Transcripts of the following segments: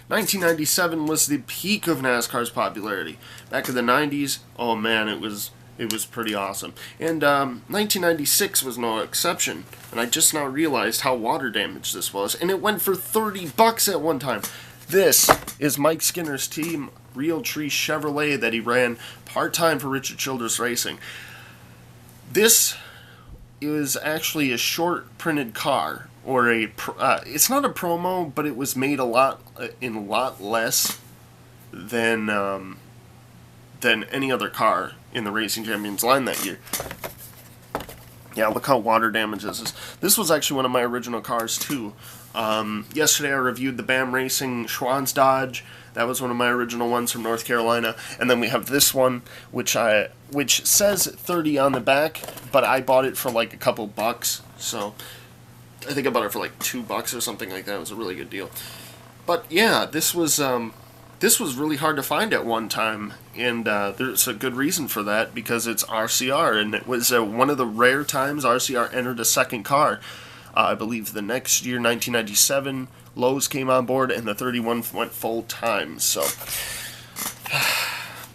1997 was the peak of NASCAR's popularity. Back in the 90s, oh man, it was pretty awesome. And 1996 was no exception. And I just now realized how water damaged this was. And it went for $30 at one time. This is Mike Skinner's team, Realtree Chevrolet, that he ran part-time for Richard Childress Racing. This is actually a short printed car, or it's not a promo, but it was made a lot less than any other car in the Racing Champions line that year. Yeah, look how water damaged this is. This was actually one of my original cars too. Yesterday I reviewed the BAM Racing Schwann's Dodge. That was one of my original ones from North Carolina. And then we have this one, which says 30 on the back, but I bought it for like a couple bucks. So I think I bought it for like $2 or something like that. It was a really good deal. But yeah, this was really hard to find at one time, and there's a good reason for that, because it's RCR, and it was one of the rare times RCR entered a second car. I believe the next year, 1997, Lowe's came on board, and the 31 went full time. So,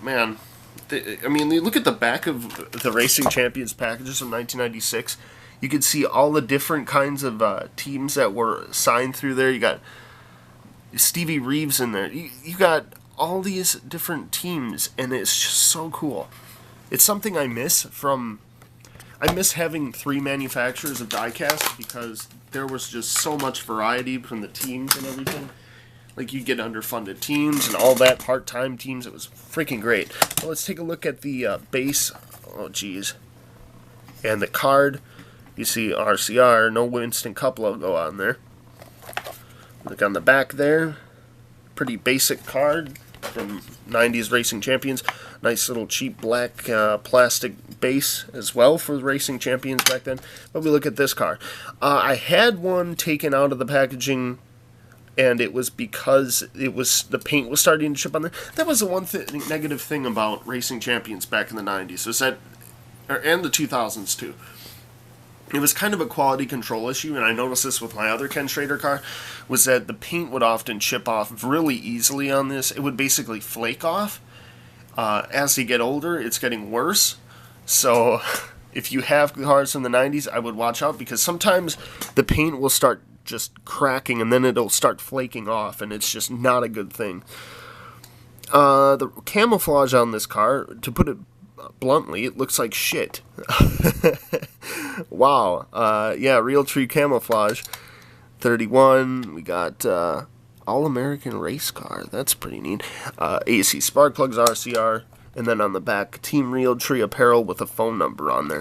man, I mean, look at the back of the Racing Champions packages from 1996. You could see all the different kinds of teams that were signed through there. You got Stevie Reeves in there. You got all these different teams, and it's just so cool. It's something I miss having 3 manufacturers of diecast, because there was just so much variety from the teams and everything. Like, you get underfunded teams and all that, part-time teams. It was freaking great. Well, let's take a look at the base. Oh, geez. And the card. You see RCR, no Winston Cup logo on there. Look on the back there. Pretty basic card from 90s Racing Champions. Nice little cheap black plastic base as well for the Racing Champions back then. But we look at this car. I had one taken out of the packaging, and it was because the paint was starting to chip on there. That was the one negative thing about Racing Champions back in the 90s, and the 2000s too. It was kind of a quality control issue, and I noticed this with my other Ken Schrader car, was that the paint would often chip off really easily on this. It would basically flake off. As you get older, it's getting worse. So if you have cars from the 90s, I would watch out, because sometimes the paint will start just cracking, and then it'll start flaking off, and it's just not a good thing. The camouflage on this car, to put it bluntly, it looks like shit. Wow. Yeah, Realtree camouflage. 31. We got All-American race car. That's pretty neat. AC spark plugs, RCR, and then on the back, Team Realtree apparel with a phone number on there.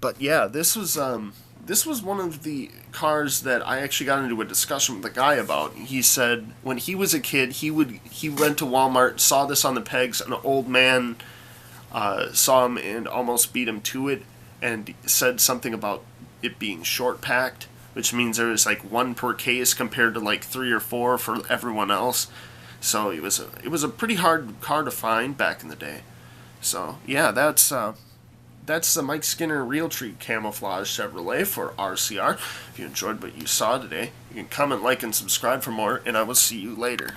But yeah, this was one of the cars that I actually got into a discussion with a guy about. He said when he was a kid, he went to Walmart, saw this on the pegs, an old man saw him and almost beat him to it, and said something about it being short packed, which means there was like 1 per case compared to like 3 or 4 for everyone else. So it was a pretty hard car to find back in the day. So yeah, that's the Mike Skinner Realtree camouflage Chevrolet for RCR. If you enjoyed what you saw today, you can comment, like, and subscribe for more, and I will see you later.